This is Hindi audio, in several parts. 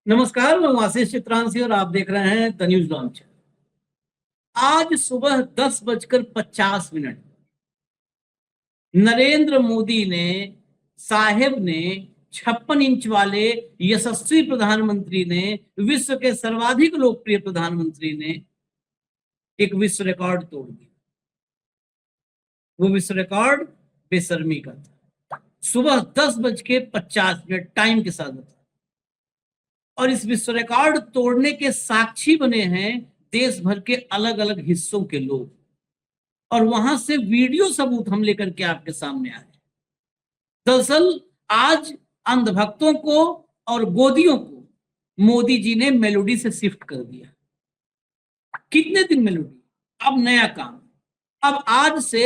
नमस्कार, मैं हूं आशीष चित्रांशी और आप देख रहे हैं द न्यूज लॉन्च। आज सुबह 10:50 नरेंद्र मोदी ने साहेब ने 56 इंच वाले यशस्वी प्रधानमंत्री ने, विश्व के सर्वाधिक लोकप्रिय प्रधानमंत्री ने एक विश्व रिकॉर्ड तोड़ दिया। वो विश्व रिकॉर्ड बेशर्मी का था। सुबह 10:50 टाइम के साथ बता। और इस विश्व रिकॉर्ड तोड़ने के साक्षी बने हैं देश भर के अलग अलग हिस्सों के लोग, और वहां से वीडियो सबूत हम लेकर के आपके सामने आए। दरअसल आज अंधभक्तों को और गोदियों को मोदी जी ने मेलोडी से शिफ्ट कर दिया। कितने दिन मेलोडी, अब नया काम। अब आज से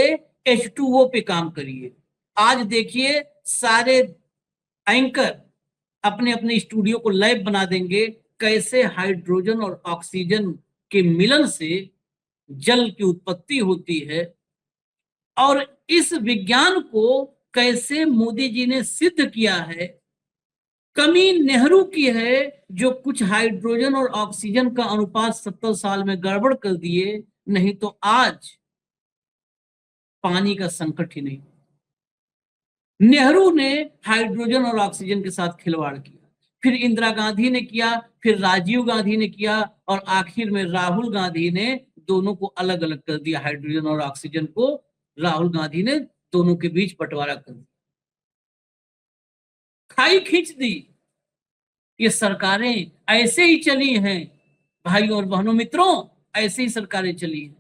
H2O पे काम करिए। आज देखिए सारे एंकर अपने अपने स्टूडियो को लैब बना देंगे, कैसे हाइड्रोजन और ऑक्सीजन के मिलन से जल की उत्पत्ति होती है, और इस विज्ञान को कैसे मोदी जी ने सिद्ध किया है। कमी नेहरू की है जो कुछ हाइड्रोजन और ऑक्सीजन का अनुपात 70 साल में गड़बड़ कर दिए, नहीं तो आज पानी का संकट ही नहीं। नेहरू ने हाइड्रोजन और ऑक्सीजन के साथ खिलवाड़ किया, फिर इंदिरा गांधी ने किया, फिर राजीव गांधी ने किया, और आखिर में राहुल गांधी ने दोनों को अलग अलग कर दिया। हाइड्रोजन और ऑक्सीजन को राहुल गांधी ने दोनों के बीच बंटवारा कर दिया, खाई खींच दी। ये सरकारें ऐसे ही चली हैं भाइयों और बहनों, मित्रों, ऐसे ही सरकारें चली हैं।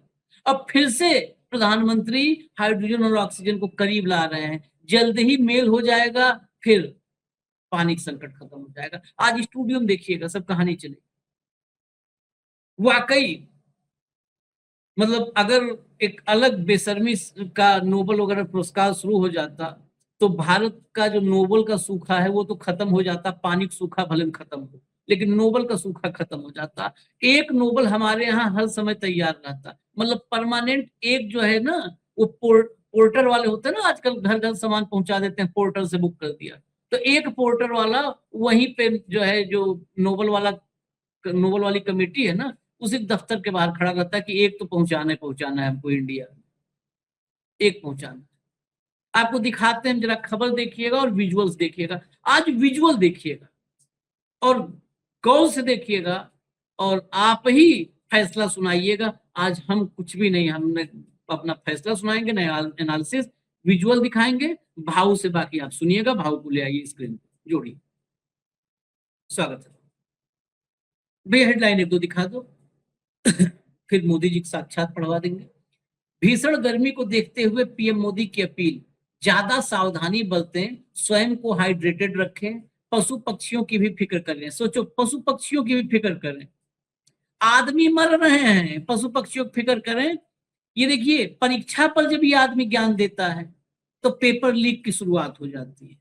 अब फिर से प्रधानमंत्री हाइड्रोजन और ऑक्सीजन को करीब ला रहे हैं। जल्द ही मेल हो जाएगा, फिर पानी का संकट खत्म हो जाएगा। आज स्टूडियो में देखिएगा, सब कहानी चलेगी। वाकई मतलब अगर एक अलग बेशर्मी का नोबेल वगैरह पुरस्कार शुरू हो जाता तो भारत का जो नोबेल का सूखा है वो तो खत्म हो जाता। पानी का सूखा भले खत्म हो, लेकिन नोबेल का सूखा खत्म हो जाता। एक नोबेल हमारे यहाँ हर समय तैयार रहता, मतलब परमानेंट। एक जो है ना, वो पोर्टर वाले होते हैं ना, आजकल घर घर सामान पहुंचा देते हैं, पोर्टर से बुक कर दिया। तो एक पोर्टर वाला वहीं पे जो है, जो नोबेल वाली कमेटी है ना, उसी दफ्तर के बाहर खड़ा रहता है कि एक तो पहुंचाना है हमको इंडिया, एक पहुंचाना। आपको दिखाते हैं, जरा खबर देखिएगा और विजुअल्स देखिएगा। आज विजुअल देखिएगा और गौर से देखिएगा, और आप ही फैसला सुनाइएगा। आज हम कुछ भी नहीं, हमने अपना फैसला सुनाएंगे, नया एनालिसिस, विजुअल दिखाएंगे, भाव से बाकी आप सुनिएगा। भाव को ले आइए स्क्रीन पर, जोड़िए। स्वागत है भैया। हेडलाइन एक दो दिखा दो फिर मोदी जी को साक्षात पढ़वा देंगे। भीषण गर्मी को देखते हुए पीएम मोदी की अपील, ज्यादा सावधानी बरतें, स्वयं को हाइड्रेटेड रखें, पशु पक्षियों की भी फिक्र करें। सोचो, पशु पक्षियों की भी फिक्र करें। आदमी मर रहे हैं, पशु पक्षियों की फिक्र करें। ये देखिए, परीक्षा पर जब ये आदमी ज्ञान देता है तो पेपर लीक की शुरुआत हो जाती है।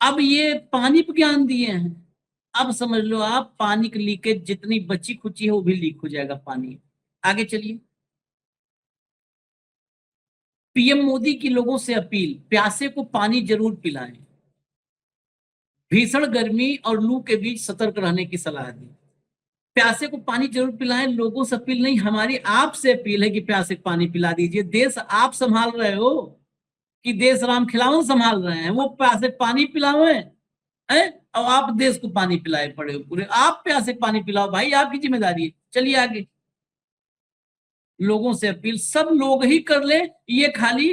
अब ये पानी पर ज्ञान दिए हैं, अब समझ लो आप, पानी की लीकेज जितनी बची खुची है वो भी लीक हो जाएगा पानी। आगे चलिए। पीएम मोदी की लोगों से अपील, प्यासे को पानी जरूर पिलाएं, भीषण गर्मी और लू के बीच सतर्क रहने की सलाह दी। प्यासे को पानी जरूर पिलाएं, लोगों से अपील नहीं, हमारी आपसे अपील है कि प्यासे को पानी पिला दीजिए। देश आप संभाल रहे हो कि देश राम खिलावन संभाल रहे हैं? वो प्यासे पानी पिलावे हैं और आप देश को पानी पिलाए पड़े हो पूरे। आप प्यासे पानी पिलाओ भाई, आपकी जिम्मेदारी है। चलिए आगे। लोगों से अपील, सब लोग ही कर ले, ये खाली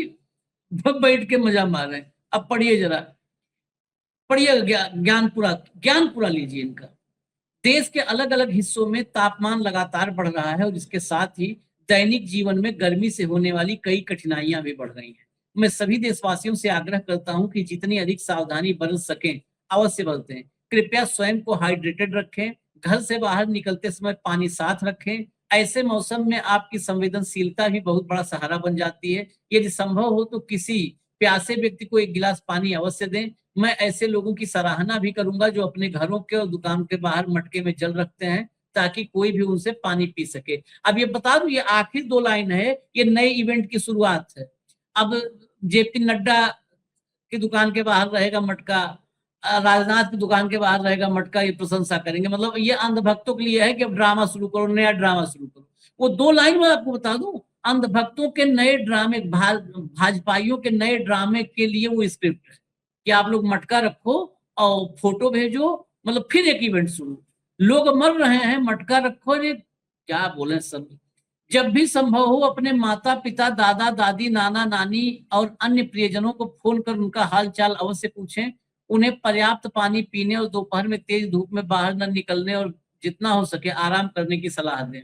बैठ के मजा मार रहे हैं। अब पढ़िए जरा, पढ़िए, ज्ञान पूरा लीजिए इनका। देश के अलग अलग हिस्सों में तापमान लगातार बढ़ रहा है, और इसके साथ ही दैनिक जीवन में गर्मी से होने वाली कई कठिनाइयां भी बढ़ रही हैं। मैं सभी देशवासियों से आग्रह करता हूं कि जितनी अधिक सावधानी बरत सकें अवश्य बरतें। कृपया स्वयं को हाइड्रेटेड रखें, घर से बाहर निकलते समय पानी साथ रखें। ऐसे मौसम में आपकी संवेदनशीलता भी बहुत बड़ा सहारा बन जाती है। यदि संभव हो तो किसी प्यासे व्यक्ति को एक गिलास पानी अवश्य दें। मैं ऐसे लोगों की सराहना भी करूंगा जो अपने घरों के और दुकान के बाहर मटके में जल रखते हैं, ताकि कोई भी उनसे पानी पी सके। अब ये बता दूं, ये आखिर दो लाइन है, ये नए इवेंट की शुरुआत है। अब जेपी नड्डा की दुकान के बाहर रहेगा मटका, राजनाथ की दुकान के बाहर रहेगा मटका, ये प्रशंसा करेंगे। मतलब ये अंधभक्तों के लिए है कि अब ड्रामा शुरू करो, नया ड्रामा शुरू करो। वो 2 लाइन में आपको बता दूं, अंधभक्तों के नए ड्रामे, भाजपाइयों के नए ड्रामे के लिए वो स्क्रिप्ट है कि आप लोग मटका रखो और फोटो भेजो, मतलब फिर एक इवेंट शुरू। लोग मर रहे हैं, मटका रखो, ये क्या बोले सब। जब भी संभव हो अपने माता पिता, दादा दादी, नाना नानी और अन्य प्रियजनों को फोन कर उनका हाल चाल अवश्य पूछें। उन्हें पर्याप्त पानी पीने और दोपहर में तेज धूप में बाहर न निकलने और जितना हो सके आराम करने की सलाह दें।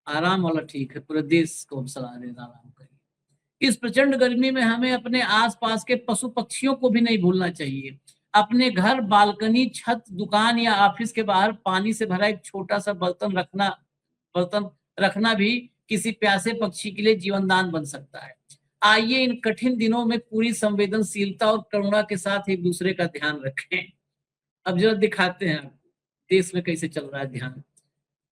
आराम वाला ठीक है, पूरे देश को हम सलाह दें आराम करिए। इस प्रचंड गर्मी में हमें अपने आसपास के पशु पक्षियों को भी नहीं भूलना चाहिए। अपने घर, बालकनी, छत, दुकान या ऑफिस के बाहर पानी से भरा एक छोटा सा बर्तन रखना भी किसी प्यासे पक्षी के लिए जीवन दान बन सकता है। आइए इन कठिन दिनों में पूरी संवेदनशीलता और करुणा के साथ एक दूसरे का ध्यान रखें। अब जरा दिखाते हैं आपको देश में कैसे चल रहा है ध्यान।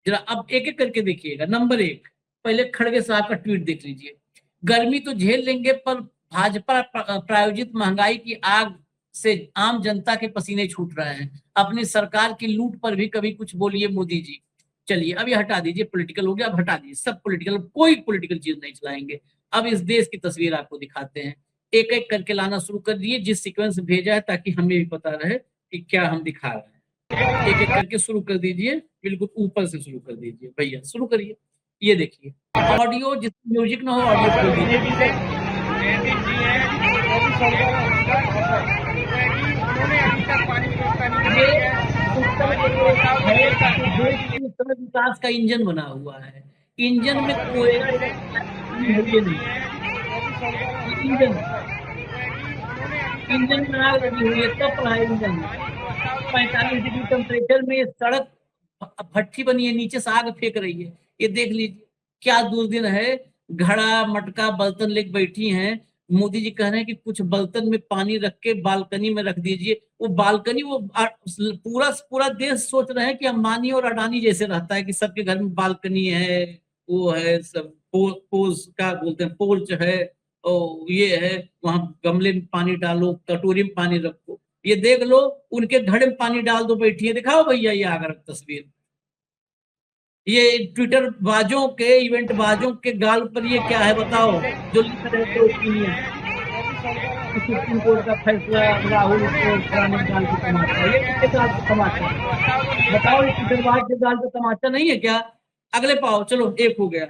जरा अब एक एक करके देखिएगा। नंबर 1, पहले खड़गे साहब का ट्वीट देख लीजिए। गर्मी तो झेल लेंगे पर भाजपा प्रायोजित महंगाई की आग से आम जनता के पसीने छूट रहे हैं। अपनी सरकार की लूट पर भी कभी कुछ बोलिए मोदी जी। चलिए अब ये हटा दीजिए, पॉलिटिकल हो गया, अब हटा दीजिए सब पॉलिटिकल, कोई पॉलिटिकल चीज नहीं चलाएंगे। अब इस देश की तस्वीर आपको दिखाते हैं, एक एक करके लाना शुरू कर दिए जिस सीक्वेंस में भेजा है, ताकि हमें भी पता रहे कि क्या हम दिखा रहे हैं। एक एक करके शुरू कर दीजिए, बिल्कुल ऊपर से शुरू कर दीजिए भैया, शुरू करिए। ये देखिए ऑडियो, जिस म्यूजिक ना हो ऑडियो खोल दीजिए। उत्तर विकास का इंजन बना हुआ है। इंजन में कोयला नहीं, इंजन में आग लगी हुई है, तप रहा है इंजन। 45 डिग्री टेम्परेचर में ये सड़क भट्टी बनी है, नीचे से आग फेंक रही है। ये देख लीजिए क्या दुर्दिन है। घड़ा मटका बर्तन लेके बैठी हैं। मोदी जी कह रहे हैं कि कुछ बर्तन में पानी रख के बालकनी में रख दीजिए। वो बालकनी, वो पूरा पूरा देश सोच रहे हैं कि अंबानी और अडानी जैसे रहता है कि सबके घर में बालकनी है, वो है सब पोज क्या बोलते हैं, पोर्च है, और ये है, वहां गमले में पानी डालो, कटोरी में पानी रखो। ये देख लो उनके घड़े में पानी डाल दो, बैठी है। दिखाओ भैया ये आगर तस्वीर। ये ट्विटर बाजों के, इवेंट बाजों के गाल पर ये क्या है बताओ, जो लिख रहे थे ओपिनियन। सुप्रीम कोर्ट का फैसला, राहुल को पुराने गाल की तमाचा, ये किसके गाल की तमाचा बताओ, ये ट्विटर बाज के गाल का तमाचा नहीं है क्या? अगले पाओ, चलो एक हो गया,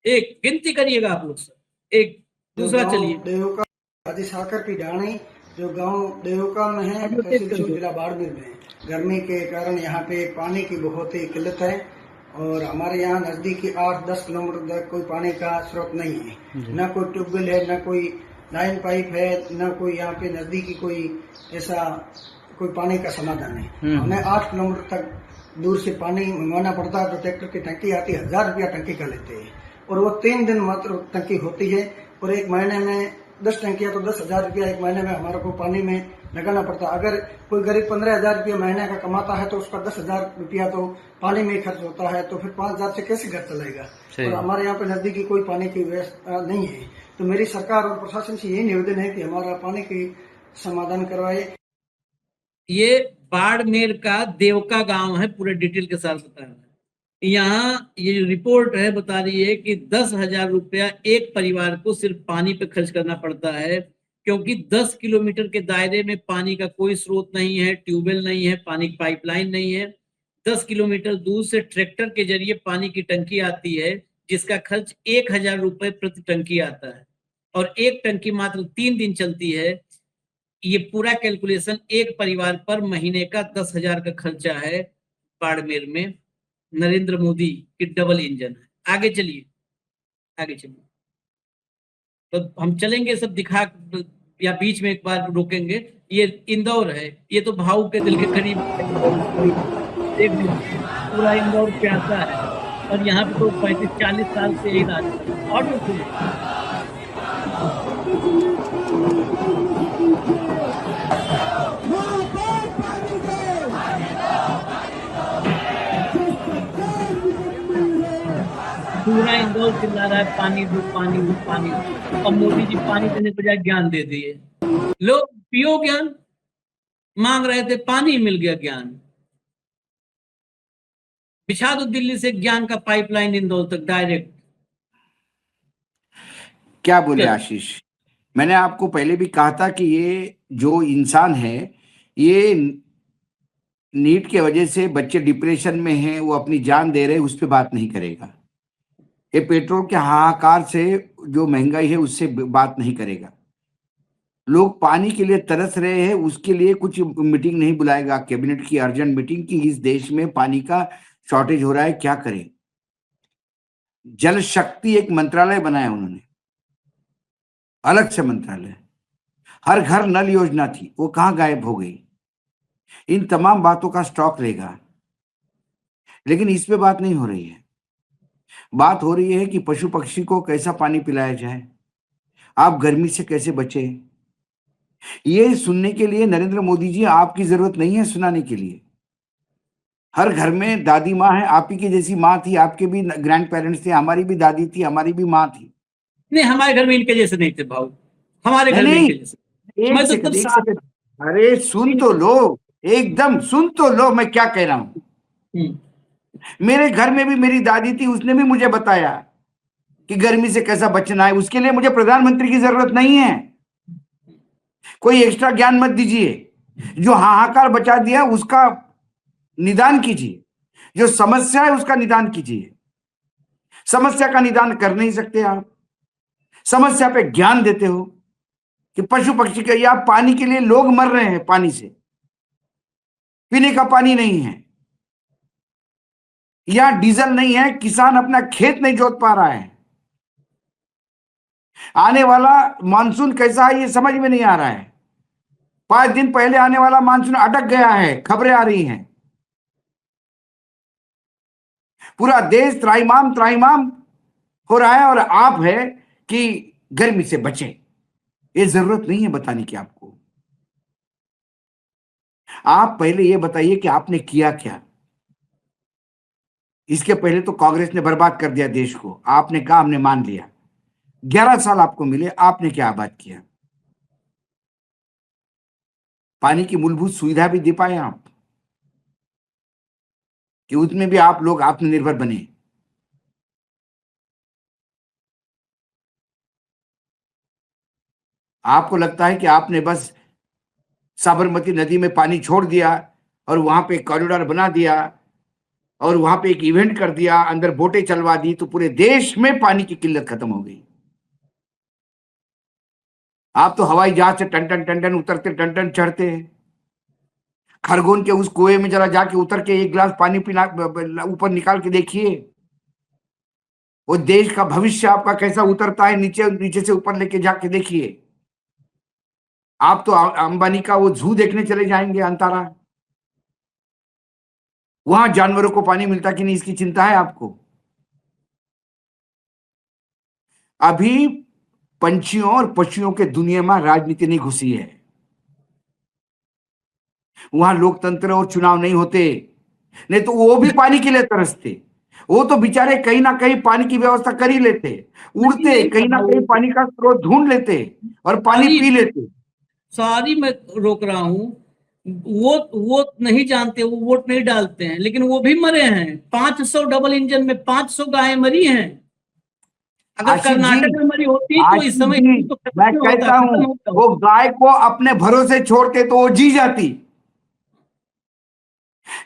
एक गिनती करिएगा आप लोग सब। एक दूसरा चलिए, देवका आदि साकर की डाणी जो गांव देवका में है, तहसील जिला बाड़मेर में। गर्मी के कारण यहाँ पे पानी की बहुत ही किल्लत है और हमारे यहाँ नजदीकी 8-10 किलोमीटर तक कोई पानी का स्रोत नहीं है। न कोई ट्यूबवेल है, न कोई लाइन पाइप है, न कोई यहाँ पे नजदीकी कोई ऐसा कोई पानी का समाधान है। हमें 8 किलोमीटर तक दूर से पानी मंगवाना पड़ता है। तो ट्रैक्टर की टंकी आती है, 1000 रुपया टंकी का लेते हैं और वो 3 दिन मात्र टंकी होती है। और एक महीने में 10 टंकियां, तो 10,000 रुपया एक महीने में हमारे को पानी में लगाना पड़ता है। अगर कोई गरीब 15,000 रुपया महीने का कमाता है तो उसका 10,000 रुपया तो पानी में ही खर्च होता है, तो फिर 5,000 से कैसे घर चलेगा। और हमारे यहाँ पे नजदीकी कोई पानी की व्यवस्था नहीं है। तो मेरी सरकार और प्रशासन से यही निवेदन है कि हमारा पानी की समाधान करवाए। ये बाड़मेर का देवका गांव है, पूरे डिटेल के साथ बता रहा है। यहाँ ये जो रिपोर्ट है बता रही है कि 10,000 रुपया एक परिवार को सिर्फ पानी पे खर्च करना पड़ता है, क्योंकि 10 किलोमीटर के दायरे में पानी का कोई स्रोत नहीं है, ट्यूबवेल नहीं है, पानी की पाइपलाइन नहीं है। 10 किलोमीटर दूर से ट्रैक्टर के जरिए पानी की टंकी आती है, जिसका खर्च 1,000 रुपए प्रति टंकी आता है और एक टंकी मात्र 3 दिन चलती है। ये पूरा कैलकुलेशन एक परिवार पर महीने का 10,000 का खर्चा है। बाड़मेर में नरेंद्र मोदी की डबल इंजन है। आगे चलिए, आगे चलिए, तो हम चलेंगे सब दिखा, या बीच में एक बार रोकेंगे। ये इंदौर है, ये तो भाऊ के दिल के करीब एक पूरा इंदौर प्यासा है और यहाँ पे तो 35-40 साल से यही राज और पूरा इंदौर चिल्ला रहा है पानी दो पानी दो पानी दो। और मोदी जी पानी देने के बजाय ज्ञान दे दिए, लो पियो ज्ञान। मांग रहे थे, पानी मिल गया ज्ञान। बिछा दो दिल्ली से ज्ञान का पाइपलाइन इंदौर तक डायरेक्ट। क्या बोले आशीष, मैंने आपको पहले भी कहा था कि ये जो इंसान है, ये नीट के वजह से बच्चे डिप्रेशन में हैं, वो अपनी जान दे रहे हैं, उस पर बात नहीं करेगा। ये पेट्रोल के हाहाकार से जो महंगाई है उससे बात नहीं करेगा। लोग पानी के लिए तरस रहे हैं, उसके लिए कुछ मीटिंग नहीं बुलाएगा, कैबिनेट की अर्जेंट मीटिंग की, इस देश में पानी का शॉर्टेज हो रहा है, क्या करें। जल शक्ति एक मंत्रालय बनाया उन्होंने, अलग से मंत्रालय। हर घर नल योजना थी, वो कहां गायब हो गई। इन तमाम बातों का स्टॉक लेगा, लेकिन इस पे बात नहीं हो रही है। बात हो रही है कि पशु पक्षी को कैसा पानी पिलाया जाए, आप गर्मी से कैसे बचे। ये सुनने के लिए नरेंद्र मोदी जी आपकी जरूरत नहीं है सुनाने के लिए। हर घर में दादी माँ है, आप ही की जैसी माँ थी, आपके भी ग्रैंड पेरेंट्स थे, हमारी भी दादी थी, हमारी भी माँ थी। नहीं, हमारे घर में इनके जैसे नहीं थे भाऊ, हमारे घर में नहीं, इनके जैसे। मैं तो एक खुद सेकंड, अरे सुन तो लो, एकदम सुन तो लो मैं क्या कह रहा हूं। मेरे घर में भी मेरी दादी थी, उसने भी मुझे बताया कि गर्मी से कैसा बचना है। उसके लिए मुझे प्रधानमंत्री की जरूरत नहीं है, कोई एक्स्ट्रा ज्ञान मत दीजिए। जो हाहाकार बचा दिया उसका निदान कीजिए, जो समस्या है उसका निदान कीजिए। समस्या का निदान कर नहीं सकते आप, समस्या पे ज्ञान देते हो कि पशु पक्षी के, या पानी के लिए लोग मर रहे हैं, पानी से पीने का पानी नहीं है, या डीजल नहीं है, किसान अपना खेत नहीं जोत पा रहा है। आने वाला मानसून कैसा है ये समझ में नहीं आ रहा है। 5 दिन पहले आने वाला मानसून अटक गया है, खबरें आ रही हैं। पूरा देश त्राहिमाम त्राहिमाम हो रहा है, और आप है कि गर्मी से बचे। ये जरूरत नहीं है बताने की आपको। आप पहले ये बताइए कि आपने किया क्या। इसके पहले तो कांग्रेस ने बर्बाद कर दिया देश को, आपने कहा हमने मान लिया। 11 साल आपको मिले, आपने क्या आबाद किया। पानी की मूलभूत सुविधा भी दे पाए आप कि उसमें भी आप लोग आत्मनिर्भर बने। आपको लगता है कि आपने बस साबरमती नदी में पानी छोड़ दिया और वहां पे कॉरिडोर बना दिया और वहां पे एक इवेंट कर दिया, अंदर बोटें चलवा दी, तो पूरे देश में पानी की किल्लत खत्म हो गई। आप तो हवाई जहाज से टन टन उतरते, टन टन चढ़ते हैं। खरगोन के उस कुएं में जरा जाके उतर के एक गिलास पानी पीना, ऊपर निकाल के देखिए, वो देश का भविष्य आपका कैसा उतरता है, नीचे नीचे से ऊपर लेके जाके देखिए। आप तो अंबानी का वो जू देखने चले जाएंगे अंतारा, वहां जानवरों को पानी मिलता कि नहीं इसकी चिंता है आपको। अभी पंछियों और पक्षियों के दुनिया में राजनीति नहीं घुसी है, वहां लोकतंत्र और चुनाव नहीं होते, नहीं तो वो भी पानी के लिए तरसते। वो तो बेचारे कहीं ना कहीं पानी की व्यवस्था कर ही लेते, उड़ते कहीं ना कहीं पानी का स्रोत ढूंढ लेते और पानी पी लेते। सॉरी मैं रोक रहा हूं, वो नहीं जानते, वो वोट नहीं डालते हैं, लेकिन वो भी मरे हैं। 500 डबल इंजन में 500 गायें मरी हैं। अगर कर्नाटक में मरी होती तो इस समय तो मैं कहता हूं वो गाय को अपने भरोसे छोड़ते तो वो जी जाती।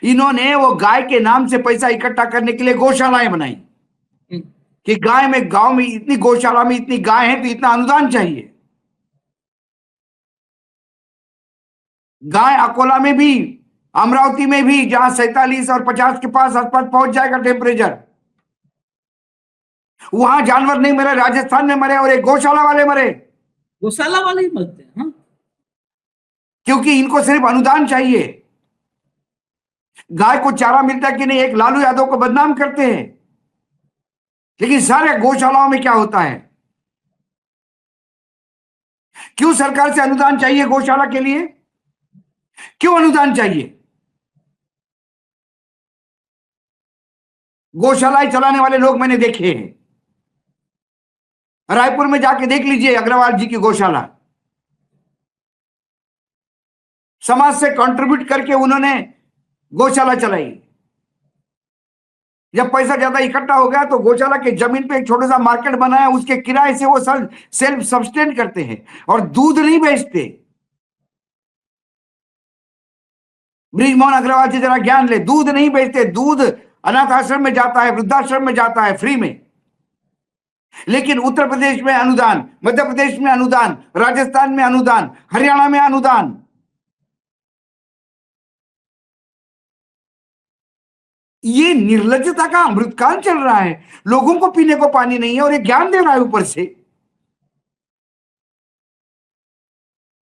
इन्होंने वो गाय के नाम से पैसा इकट्ठा करने के लिए गौशालाएं बनाई कि गाय में, गांव में इतनी गौशाला में इतनी गाय है तो इतना अनुदान चाहिए। गाय अकोला में भी, अमरावती में भी, जहां 47 और 50 के पास आसपास पहुंच जाएगा टेम्परेचर, वहां जानवर नहीं मरे, राजस्थान में मरे और एक गौशाला वाले मरे। गौशाला वाले ही मरते हैं। हाँ? क्योंकि इनको सिर्फ अनुदान चाहिए। गाय को चारा मिलता कि नहीं, एक लालू यादव को बदनाम करते हैं, लेकिन सारे गौशालाओं में क्या होता है। क्यों सरकार से अनुदान चाहिए गौशाला के लिए, क्यों अनुदान चाहिए। गौशालाएं चलाने वाले लोग मैंने देखे हैं, रायपुर में जाके देख लीजिए अग्रवाल जी की गौशाला, समाज से कंट्रीब्यूट करके उन्होंने गौशाला चलाई। जब पैसा ज्यादा इकट्ठा हो गया तो गौशाला के जमीन पे एक छोटा सा मार्केट बनाया, उसके किराए से वो सेल्फ सब्सटेंट करते हैं और दूध नहीं बेचते। ब्रिजमोहन अग्रवाल से जरा ज्ञान ले, दूध नहीं बेचते, दूध अनाथ आश्रम में जाता है, वृद्धाश्रम में जाता है फ्री में। लेकिन उत्तर प्रदेश में अनुदान, मध्य प्रदेश में अनुदान, राजस्थान में अनुदान, हरियाणा में अनुदान। ये निर्लज्जता का अमृतकाल चल रहा है। लोगों को पीने को पानी नहीं है और ये ज्ञान दे रहा है ऊपर से।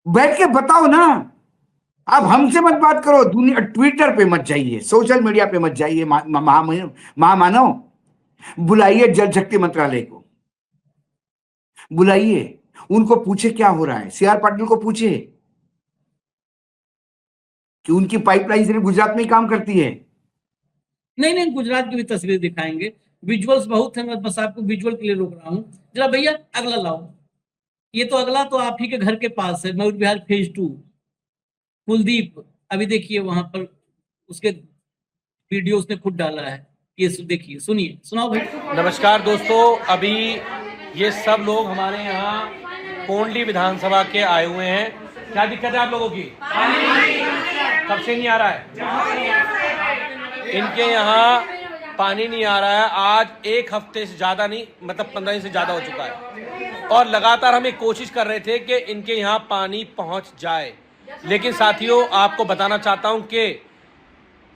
बैठ के बताओ ना। अब हमसे मत बात करो, दुनिया ट्विटर पे मत जाइए, सोशल मीडिया पे मत जाइए। महामानव, बुलाइए जल शक्ति मंत्रालय को, बुलाइए, उनको पूछे क्या हो रहा है। सीआर पाटिल को पूछे कि उनकी पाइपलाइन सिर्फ गुजरात में ही काम करती है। नहीं, गुजरात की भी तस्वीर दिखाएंगे, विजुअल्स बहुत है। मैं बस आपको विजुअल के लिए रोक रहा हूँ। जरा भैया अगला लाओ। ये तो अगला तो आप ही के घर के पास है, मयूर विहार फेज 2, कुलदीप। अभी देखिए वहां पर उसके वीडियो उसने खुद डाला है। ये देखिए, सुनिए, सुनाओ भाई। नमस्कार दोस्तों, अभी ये सब लोग हमारे यहाँ कोंडली विधानसभा के आए हुए हैं। क्या दिक्कत है आप लोगों की? कब से नहीं आ रहा है? इनके यहाँ पानी नहीं आ रहा है। आज एक हफ्ते से ज़्यादा नहीं, मतलब 15 दिन से ज़्यादा हो चुका है और लगातार हम एक कोशिश कर रहे थे कि इनके यहाँ पानी पहुँच जाए। लेकिन साथियों, आपको बताना चाहता हूँ कि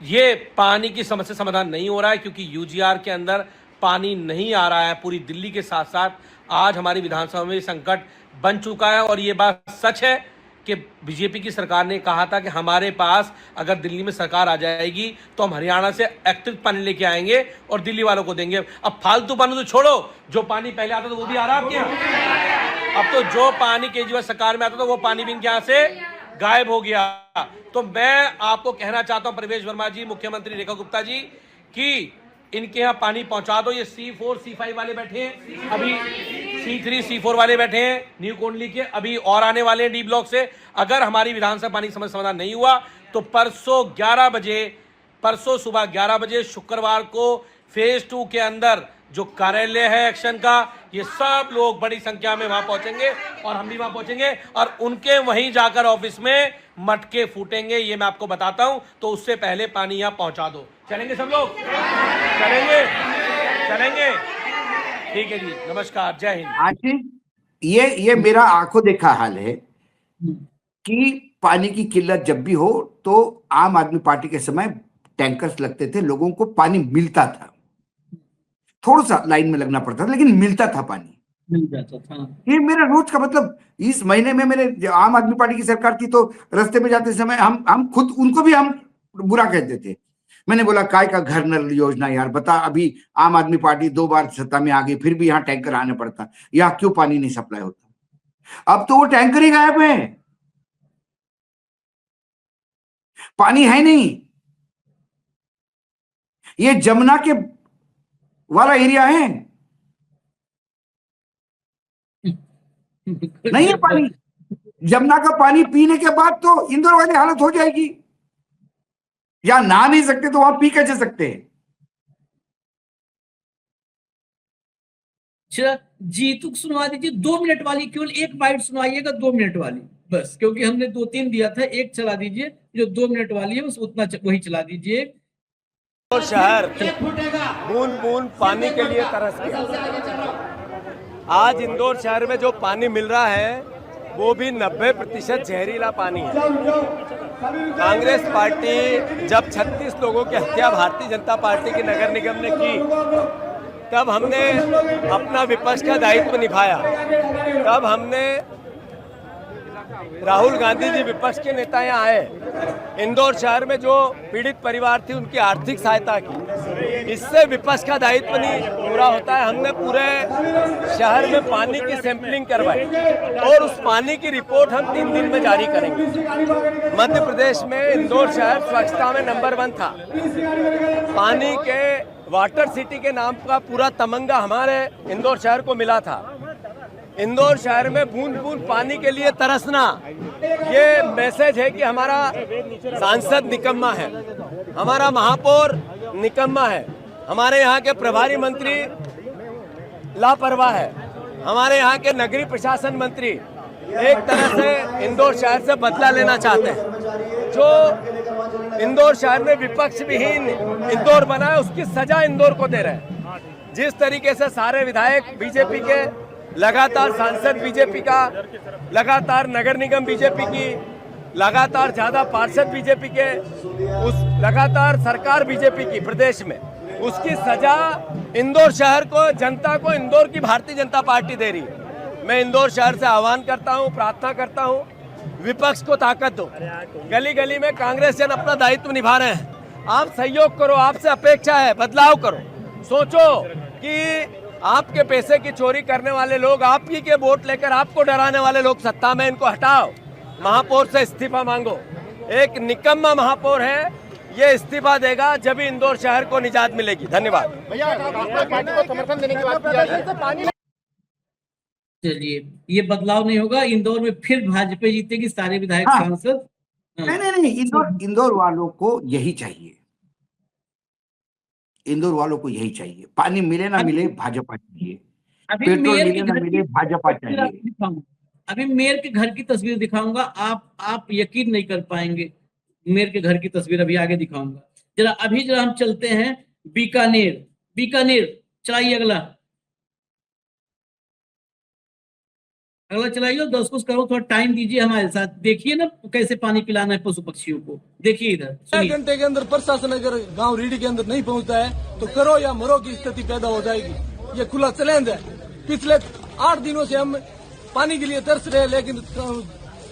ये पानी की समस्या समाधान नहीं हो रहा है, क्योंकि यूजीआर के अंदर पानी नहीं आ रहा है। पूरी दिल्ली के साथ साथ आज हमारी विधानसभा में संकट बन चुका है। और ये बात सच है कि बीजेपी की सरकार ने कहा था कि हमारे पास अगर दिल्ली में सरकार आ जाएगी तो हम हरियाणा से अतिरिक्त पानी लेके आएंगे और दिल्ली वालों को देंगे। अब फालतू पानी तो छोड़ो, जो पानी पहले आता था वो भी आ रहा है आपके यहाँ। अब तो जो पानी केजरीवाल सरकार में आता था वो पानी भी इनके यहाँ से गायब हो गया। तो मैं आपको कहना चाहता हूं, प्रवेश वर्मा जी, मुख्यमंत्री रेखा गुप्ता जी, कि इनके यहाँ पानी पहुंचा दो। ये C4 C5 वाले बैठे हैं, अभी C3 C4 वाले बैठे हैं न्यू कोंडली के, अभी और आने वाले हैं डी ब्लॉक से। अगर हमारी विधानसभा पानी की समस्या समाधान नहीं हुआ तो परसों सुबह 11 बजे शुक्रवार को फेज 2 के अंदर जो कार्यालय है एक्शन का, ये सब लोग बड़ी संख्या में वहां पहुंचेंगे और हम भी वहां पहुंचेंगे और उनके वहीं जाकर ऑफिस में मटके फूटेंगे। ये मैं आपको बताता हूं, तो उससे पहले पानी यहां पहुंचा दो। चलेंगे सब लोग? चलेंगे। ठीक है जी, नमस्कार, जय हिंद। आशीष, ये मेरा आंखों देखा हाल है कि पानी की किल्लत जब भी हो तो आम आदमी पार्टी के समय टैंकर्स लगते थे, लोगों को पानी मिलता था। थोड़ा सा लाइन में लगना पड़ता था लेकिन मिलता था पानी, मिल जाता था। ये मेरा रोज का मतलब। इस महीने में मेरे आम आदमी पार्टी की सरकार थी तो रास्ते में जाते समय हम खुद उनको भी हम बुरा कहते थे। मैंने बोला काय का घर नल योजना यार, बता, अभी आम आदमी पार्टी 2 बार सत्ता में आ गई, फिर भी यहाँ टैंकर आने पड़ता, यहाँ क्यों पानी नहीं सप्लाई होता? अब तो वो टैंकर ही गायब है, पानी है नहीं। ये जमुना के वाला एरिया है, नहीं है पानी। जमुना का पानी पीने के बाद तो इंदौर वाली हालत हो जाएगी। या नहा नहीं सकते तो वहां पी कैसे सकते हैं? अच्छा जी, तो सुनवा दीजिए 2 मिनट वाली, केवल एक बाइट सुनवाइएगा, 2 मिनट वाली बस, क्योंकि हमने 2-3 दिया था। एक चला दीजिए जो 2 मिनट वाली है, बस उतना वही चला दीजिए। और शहर बूंद बूंद पानी के लिए तरस गया। आज इंदौर शहर में जो पानी मिल रहा है वो भी 90% जहरीला पानी है। कांग्रेस पार्टी जब 36 लोगों की हत्या भारतीय जनता पार्टी की नगर निगम ने की, तब हमने अपना विपक्ष का दायित्व निभाया। तब हमने, राहुल गांधी जी विपक्ष के नेता यहाँ आए, इंदौर शहर में जो पीड़ित परिवार थी उनकी आर्थिक सहायता की। इससे विपक्ष का दायित्व नहीं पूरा होता है। हमने पूरे शहर में पानी की सैंपलिंग करवाई और उस पानी की रिपोर्ट हम 3 दिन में जारी करेंगे। मध्य प्रदेश में इंदौर शहर स्वच्छता में नंबर 1 था। पानी के वाटर सिटी के नाम का पूरा तमंगा हमारे इंदौर शहर को मिला था। इंदौर शहर में बूंद बूंद पानी के लिए तरसना, ये मैसेज है कि हमारा सांसद निकम्मा है, हमारा महापौर निकम्मा है, हमारे यहाँ के प्रभारी मंत्री लापरवाह है, हमारे यहाँ के नगरीय प्रशासन मंत्री एक तरह से इंदौर शहर से बदला लेना चाहते हैं। जो इंदौर शहर में विपक्ष विहीन इंदौर बना है, उसकी सजा इंदौर को दे रहे हैं। जिस तरीके से सारे विधायक बीजेपी के, लगातार सांसद बीजेपी का, लगातार नगर निगम बीजेपी की, लगातार ज्यादा पार्षद बीजेपी के, उस लगातार सरकार बीजेपी की प्रदेश में, उसकी सजा इंदौर शहर को, जनता को इंदौर की भारतीय जनता पार्टी दे रही है। मैं इंदौर शहर से आह्वान करता हूं, प्रार्थना करता हूं, विपक्ष को ताकत दो। गली गली में कांग्रेस जन अपना दायित्व निभा रहे हैं, आप सहयोग करो, आपसे अपेक्षा है, बदलाव करो। सोचो कि आपके पैसे की चोरी करने वाले लोग, आप ही के वोट लेकर आपको डराने वाले लोग सत्ता में, इनको हटाओ, महापौर से इस्तीफा मांगो। एक निकम्मा महापौर है, ये इस्तीफा देगा जब ही इंदौर शहर को निजात मिलेगी। धन्यवाद। चलिए, ये बदलाव नहीं होगा, इंदौर में फिर भाजपा जीतेगी, सारे विधायक हाँ। सांसद। नहीं, इंदौर वालों को यही चाहिए, इंदौर वालों को यही चाहिए। पानी मिले ना मिले, भाजपा चाहिए। अभी पेट्रोल मेयर मिले के ना घर मिले, की भाजपा तस्वीर चाहिए। आपको दिखाऊंगा। अभी मेयर के घर की तस्वीर दिखाऊंगा, आप यकीन नहीं कर पाएंगे। मेयर के घर की तस्वीर अभी आगे दिखाऊंगा। जरा हम चलते हैं बीकानेर। चलाइए अगला चलाइए, 10 कुछ करो, थोड़ा टाइम दीजिए हमारे साथ। देखिए ना कैसे पानी पिलाना है पशु पक्षियों को, देखिए इधर। 1 घंटे के अंदर प्रशासन अगर गांव रीडी के अंदर नहीं पहुंचता है तो करो या मरो की स्थिति पैदा हो जाएगी। ये खुला चैलेंज है। पिछले 8 दिनों से हम पानी के लिए तरस रहे हैं, लेकिन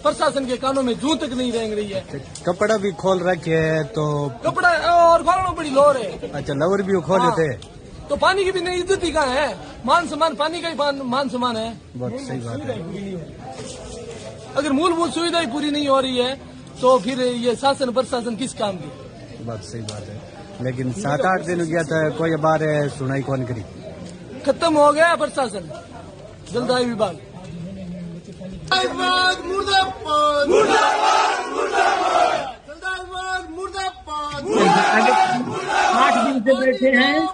प्रशासन के कानों में जूं तक नहीं रेंग रही है। कपड़ा भी खोल रखे है, तो कपड़ा और खोलना बड़ी लोर है। अच्छा, लवर भी खोले थे, तो पानी की भी नहीं इज्जत ही कहाँ है? मान सम्मान, पानी का ही मान सम्मान है। बहुत सही बात है। अगर मूलभूत सुविधाएं पूरी नहीं हो रही है तो फिर ये शासन प्रशासन किस काम की? बहुत सही बात है। लेकिन 7-8 दिन हो गया था, कोई बार सुनाई कौन करी। खत्म हो गया प्रशासन, जलदाय विभाग। आगे 8 दिन से बैठे हैं,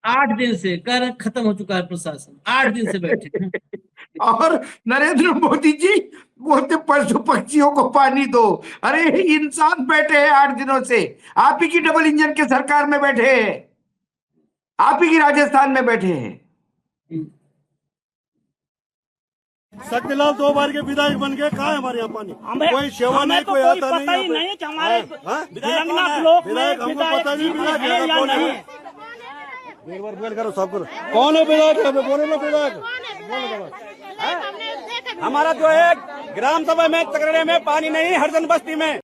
8 दिन से कर खत्म हो चुका है प्रशासन, 8 दिन से बैठे हैं। और नरेंद्र मोदी जी बोलते पशु पक्षियों को पानी दो। अरे इंसान बैठे हैं 8 दिनों से, आप ही की डबल इंजन के सरकार में बैठे हैं, आप ही की राजस्थान में बैठे हैं। शक्तिलाल 2 बार के विधायक बन गए, कहाँ है हमारे यहाँ पानी? कोई सेवा नहीं, कोई आता नहीं। नहीं कि हमारे विधायक हमको पता नहीं विधायक कौन है। एक बार बोल करो सब करो, कौन है विधायक? बोले ना विधायक। हमारा जो है ग्राम सभा में तकरेरे में पानी नहीं, हरजन बस्ती में।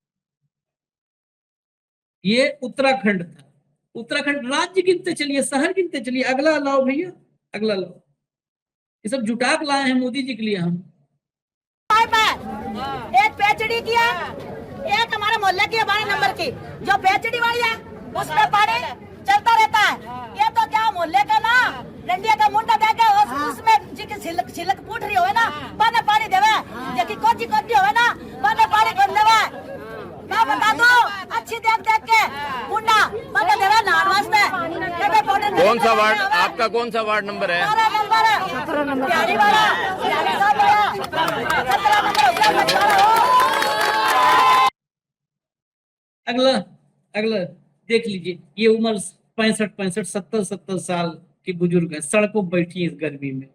ये उत्तराखंड था। उत्तराखंड राज्य गिनते चलिए, शहर गिनते चलिए। अगला लाओ भैया, अगला लाओ। ये सब जुटा के लाए हैं मोदी जी के लिए हम। एक पीएचडी किया, एक हमारे मोहल्ले की 12 नंबर की जो पीएचडी वाली है, उसमें पानी चलता रहता है। ये तो क्या मोहल्ले का ना डंडिया का मुंडा देके उसमें जी की छिलक पूछ रही होवे ना, पानी पानी देवे, जे की कोची होवे ना, पानी पानी कर देवे। मैं बता दो, अच्छी देख के मुंडा पानी देवे नहान वास्ते। कौन सा वार्ड आपका, कौन सा वार्ड नंबर है? 17 नंबर है, 17 नंबर प्यारी वाला, 17 नंबर। अगला देख लीजिए, ये उम्र 65, 70 साल के बुजुर्ग है, सड़कों पर बैठी है इस गर्मी में।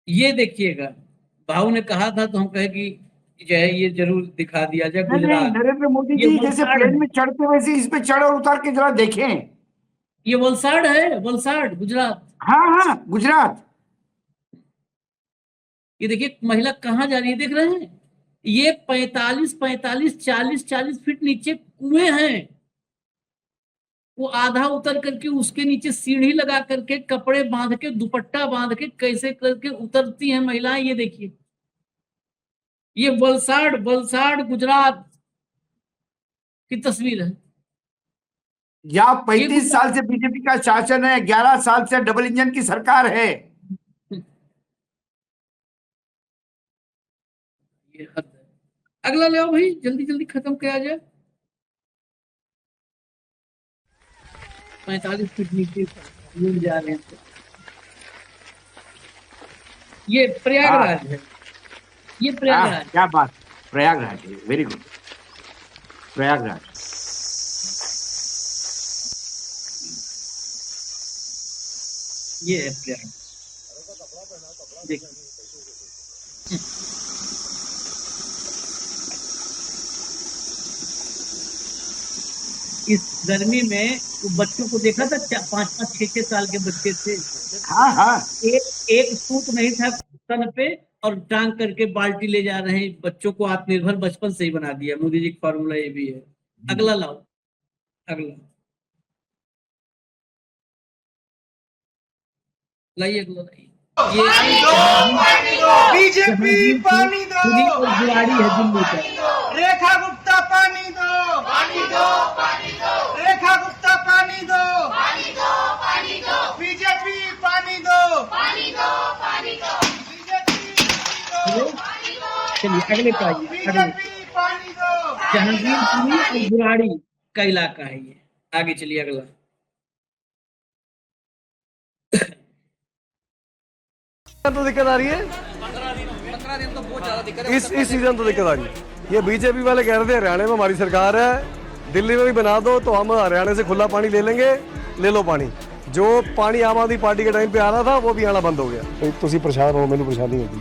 ये देखिएगा, भाव ने कहा था तो हम कहे कि जो है ये जरूर दिखा दिया जाए। गुजरात, नरेंद्र मोदी जी जैसे प्लेन में चढ़ते वैसे इस पे चढ़ और उतार के जरा देखें। ये वलसाड़ है, वलसाड़ गुजरात। हाँ, गुजरात। ये देखिए महिला कहाँ जा रही है, देख रहे हैं? ये 45, 40 फीट नीचे कुएं हैं। वो आधा उतर करके उसके नीचे सीढ़ी लगा करके, कपड़े बांध के, दुपट्टा बांध के, कैसे करके उतरती हैं महिलाएं। ये देखिए, ये वलसाड़ गुजरात की तस्वीर है। यहाँ 35 साल से बीजेपी का शासन है, 11 साल से डबल इंजन की सरकार है। ये हद है। अगला ले आओ भाई, जल्दी जल्दी खत्म किया जाए। 45 फीट नीचे मिल जा रहे हैं। ये प्रयागराज है, ये प्रयागराज। क्या बात, प्रयागराज है, वेरी गुड, प्रयागराज। ये है प्रयागराज, देखिए। इस गर्मी में वो बच्चों को देखा था, 5-5, 6-6 साल के बच्चे थे। हाँ हाँ, एक सूत नहीं था तन पे, और टांग करके बाल्टी ले जा रहे हैं। बच्चों को आत्मनिर्भर बचपन से ही बना दिया। मोदी जी का फॉर्मूला ये भी है। अगला लाओ, अगला लाइए, अगला लाइए। बीजेपी पानी दो, जुआड़ी है दिल्ली का। रेखा गुप्ता पानी दो, पानी दो, पानी दो, रेखा गुप्ता पानी दो, पानी दो, पानी दो, बीजेपी पानी दो, पानी दो, पानी दो, चलिए अगले पे आइए। अगले पानी दो, जहांगीरपुरी और बुराड़ी का इलाका है ये। आगे चलिए, अगला। तो दिक्कत आ रही है, 15 दिन तो बहुत ज्यादा दिक्कत इस सीजन तो दिक्कत आ रही है। ये बीजेपी वाले कह रहे थे हरियाणा में हमारी सरकार है, दिल्ली में भी बना दो तो हम हरियाणा से खुला पानी ले लेंगे। ले लो पानी, जो पानी आम आदमी पार्टी के टाइम पे आ रहा था वो भी आना बंद हो गया। ਤੁਸੀਂ ਪਰੇਸ਼ਾਨ ਹੋ, ਮੈਨੂੰ ਪਰੇਸ਼ਾਨੀ ਹੁੰਦੀ,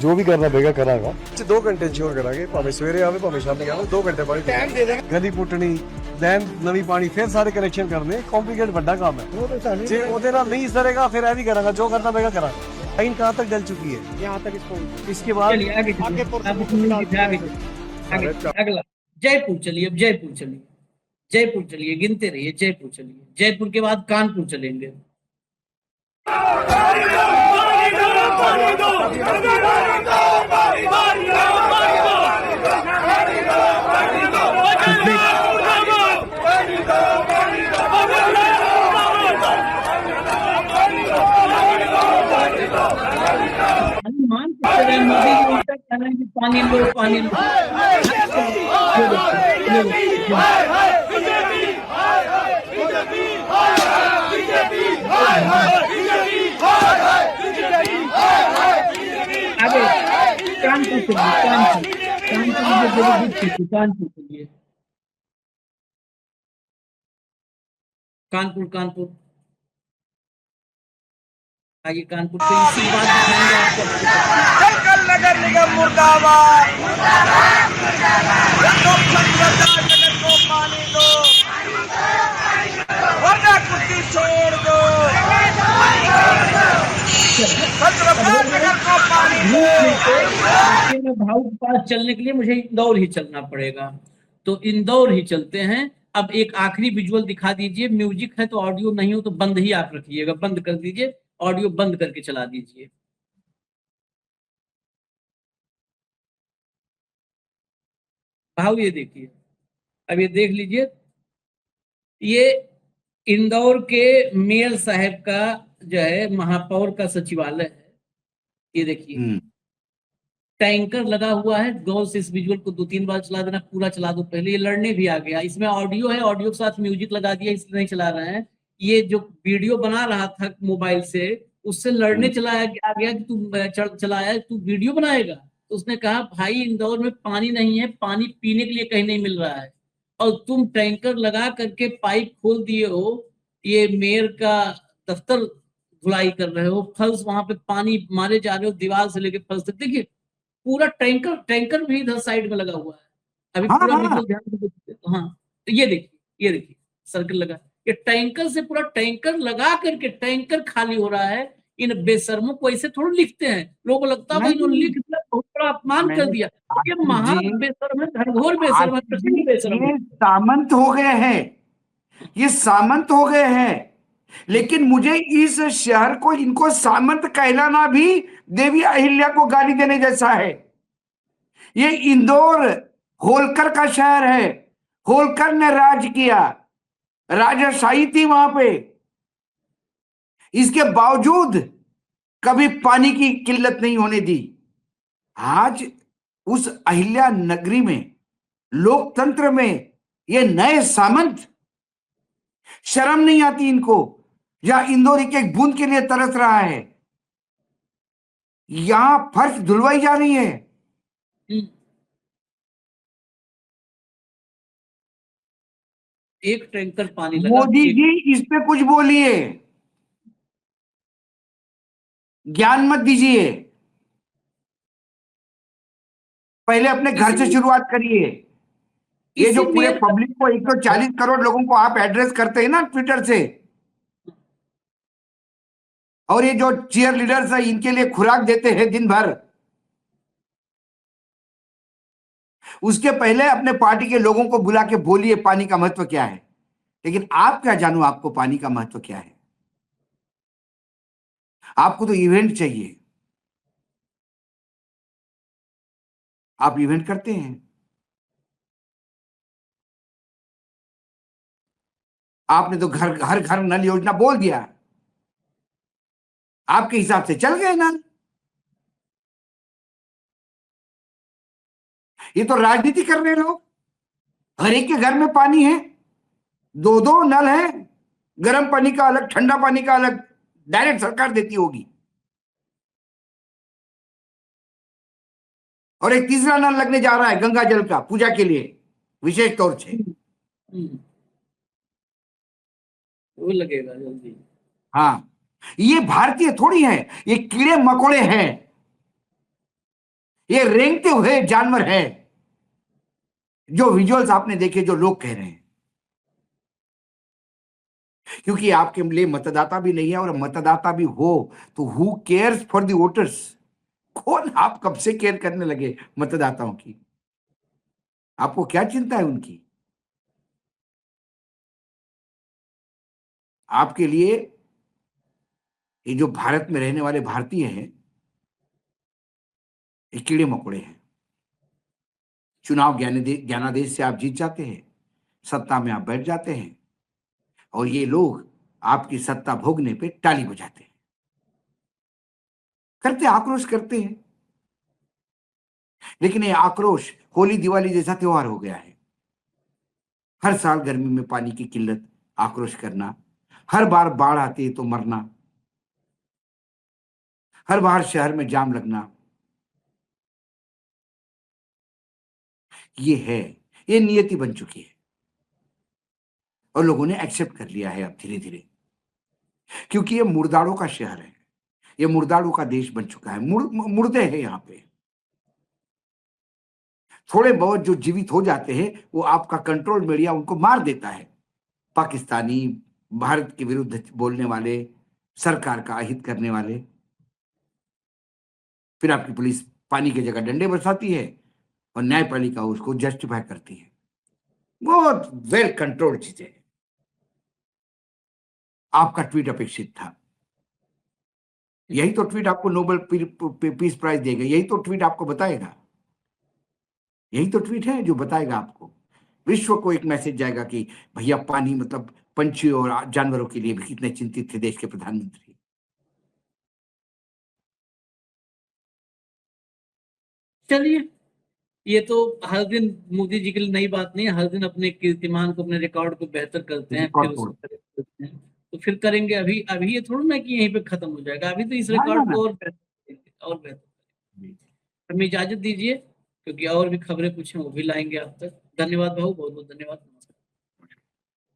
ਜੋ ਵੀ ਕਰਨਾ ਪਏਗਾ ਕਰਾਂਗਾ। 2 घंटे इंश्योर करांगे, भावे सवेरे आवे भावे शामी आवे, 2 घंटे पानी टाइम दे देंगे। गली पुटनी, दैन नवी पानी, फिर सारे कनेक्शन करने, कॉम्प्लिकेट बड़ा काम है। जे ओदे नाल नहीं सरेगा फिर ऐ भी करांगा, जो करना पड़ेगा करांगा। लाइन कहां तक डल चुकी है, यहां तक इसके बाद चलिए आगे अगला जयपुर चलिए। अब जयपुर चलिए, जयपुर चलिए, गिनते रहिए। जयपुर चलिए, जयपुर के बाद कानपुर चलेंगे। मान सकते हैं मोदी जी उल्टा कह रहे हैं कि पानी लो, पानी लो। आगे कानपुर चलिए, कानपुर चलिए, कानपुर आगे कानपुर पे इसी बात दिखाएंगे आपको। नगर निगम मुर्दाबाद, नगर को पानी दो, वरना कुर्सी छोड़ दो, नगर को पानी दो। भाऊ के पास चलने के लिए मुझे इंदौर ही चलना पड़ेगा, तो इंदौर ही चलते हैं। अब एक आखिरी विजुअल दिखा दीजिए। म्यूजिक है तो ऑडियो नहीं हो तो बंद ही आप रखिएगा, बंद कर दीजिए, ऑडियो बंद करके चला दीजिए। भाव ये देखिए, अब ये देख लीजिए, ये इंदौर के मेयर साहब का जो है महापौर का सचिवालय है। ये देखिए टैंकर लगा हुआ है। गौर से इस विजुअल को 2-3 बार चला देना, पूरा चला दो पहले। ये लड़ने भी आ गया, इसमें ऑडियो है, ऑडियो के साथ म्यूजिक लगा दिया, इसलिए नहीं चला रहे हैं। ये जो वीडियो बना रहा था मोबाइल से, उससे लड़ने आ गया कि तू चलाया, तू वीडियो बनाएगा। तो उसने कहा भाई इंदौर में पानी नहीं है, पानी पीने के लिए कहीं नहीं मिल रहा है, और तुम टैंकर लगा करके पाइप खोल दिए हो, ये मेयर का दफ्तर धुलाई कर रहे हो, फल्स वहां पे पानी मारे जा रहे हो, दीवार से लेके फल्स तक। देखिए पूरा टैंकर भी इधर साइड में लगा हुआ है। अभी पूरा विजुअल ध्यान से देखिए। हाँ, तो ये देखिए सर्कल लगा, ये टैंकर से पूरा टैंकर लगा करके टैंकर खाली हो रहा है। इन बेशर्मों को ऐसे थोड़ा लिखते हैं, लोगों को लगता है इन्होंने लिख दिया, बहुत बड़ा अपमान कर दिया। ये महान बेशर्म है, घनघोर बेशर्म है, सामंत हो गए हैं, ये सामंत हो गए हैं। लेकिन मुझे इस शहर को, इनको सामंत कहलाना भी देवी अहिल्या को गाली देने जैसा है। ये इंदौर होलकर का शहर है, होलकर ने राज किया, राजशाही थी वहां पे। इसके बावजूद कभी पानी की किल्लत नहीं होने दी। आज उस अहिल्या नगरी में, लोकतंत्र में, ये नए सामंत, शर्म नहीं आती इनको? या इंदौर के एक बूंद के लिए तरस रहा है? यहां फर्श धुलवाई जा रही है। एक टैंकर पानी लगा। मोदी जी, इस पे कुछ बोलिए, ज्ञान मत दीजिए। पहले अपने घर से शुरुआत करिए। ये जो पूरे पब्लिक को 140 करोड़ लोगों को आप एड्रेस करते हैं ना ट्विटर से, और ये जो चीयर लीडर्स है इनके लिए खुराक देते हैं दिन भर, उसके पहले अपने पार्टी के लोगों को बुला के बोलिए पानी का महत्व क्या है। लेकिन आप क्या जानू आपको पानी का महत्व क्या है? आपको तो इवेंट चाहिए। आप इवेंट करते हैं, आपने तो हर घर नल योजना बोल दिया, आपके हिसाब से चल गए नल। ये तो राजनीति कर रहे लोग। हर एक के घर में पानी है, 2-2 नल है, गर्म पानी का अलग, ठंडा पानी का अलग, डायरेक्ट सरकार देती होगी। और एक तीसरा नल लगने जा रहा है गंगा जल का, पूजा के लिए विशेष तौर से। वो लगेगा जल्दी। हाँ, ये भारतीय थोड़ी है, ये कीड़े मकोड़े हैं, ये रेंगते हुए जानवर हैं। जो विजुअल्स आपने देखे, जो लोग कह रहे हैं, क्योंकि आपके लिए मतदाता भी नहीं है, और मतदाता भी हो तो who cares for the voters? कौन? आप कब से केयर करने लगे मतदाताओं की? आपको क्या चिंता है उनकी? आपके लिए ये जो भारत में रहने वाले भारतीय हैं, ये कीड़े मकोड़े हैं। चुनाव ज्ञानादेश से आप जीत जाते हैं, सत्ता में आप बैठ जाते हैं, और ये लोग आपकी सत्ता भोगने पे ताली बजाते हैं, करते आक्रोश करते हैं। लेकिन ये आक्रोश होली दिवाली जैसा त्योहार हो गया है। हर साल गर्मी में पानी की किल्लत, आक्रोश करना, हर बार बाढ़ आती है तो मरना, हर बार शहर में जाम लगना, ये है, ये नियति बन चुकी है। और लोगों ने एक्सेप्ट कर लिया है अब धीरे धीरे, क्योंकि ये मुर्दाड़ों का शहर है, ये मुर्दाड़ों का देश बन चुका है। मुर्दे हैं यहाँ पे। थोड़े बहुत जो जीवित हो जाते हैं वो आपका कंट्रोल मीडिया उनको मार देता है। पाकिस्तानी, भारत के विरुद्ध बोलने वाले, सरकार का अहित करने वाले। फिर आपकी पुलिस पानी की जगह डंडे बरसाती है और न्यायपालिका उसको जस्टिफाई करती है। बहुत वेल कंट्रोल्ड चीजें। आपका ट्वीट अपेक्षित था, यही तो ट्वीट आपको नोबेल पीस प्राइज देगा, यही तो ट्वीट आपको बताएगा, यही तो ट्वीट है जो बताएगा आपको। विश्व को एक मैसेज जाएगा कि भैया पानी मतलब पंछियों और जानवरों के लिए भी कितने चिंतित थे देश के प्रधानमंत्री। चलिए, ये तो हर दिन मोदी जी के लिए नई बात नहीं है। हर दिन अपने कीर्तिमान को, अपने रिकॉर्ड को बेहतर करते हैं, फिर उसको करते हैं, तो फिर करेंगे। अभी ये थोड़ा ना कि यहीं पे खत्म हो जाएगा। अभी तो इस रिकॉर्ड को और बेहतर हमें इजाजत दीजिए, क्योंकि और भी खबरें कुछ हैं वो भी लाएंगे आप तक। धन्यवाद भाऊ, बहुत बहुत धन्यवाद।